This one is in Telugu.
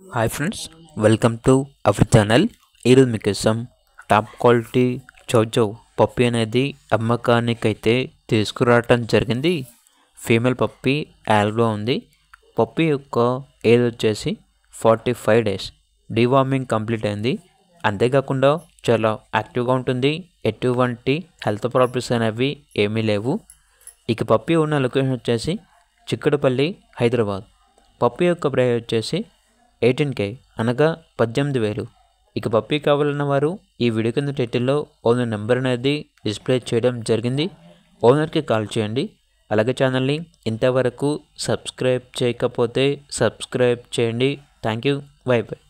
Hi friends, welcome to our channel. ఈరోజు మీకోసం టాప్ క్వాలిటీ చౌచౌ పప్పి అనేది అమ్మకానికైతే తీసుకురావటం జరిగింది. ఫీమేల్ పప్పి యాల్గా ఉంది. పప్పి యొక్క ఏజ్ వచ్చేసి 45 days. డీవార్మింగ్ కంప్లీట్ అయింది. అంతేకాకుండా చాలా యాక్టివ్గా ఉంటుంది. ఎటువంటి హెల్త్ ప్రాబ్లమ్స్ అనేవి ఏమీ లేవు. ఇక పప్పి ఉన్న లొకేషన్ వచ్చేసి చిక్కడపల్లి, హైదరాబాద్. పప్పి యొక్క ప్రైస్ వచ్చేసి 18K అనగా 18,000. ఇక పప్పి కావాలన్న వారు ఈ వీడియో కింద టైటిల్లో ఓనర్ నెంబర్ అనేది డిస్ప్లే చేయడం జరిగింది. ఓనర్కి కాల్ చేయండి. అలాగే ఛానల్ని ఇంతవరకు సబ్స్క్రైబ్ చేయకపోతే సబ్స్క్రైబ్ చేయండి. Thank you. By by.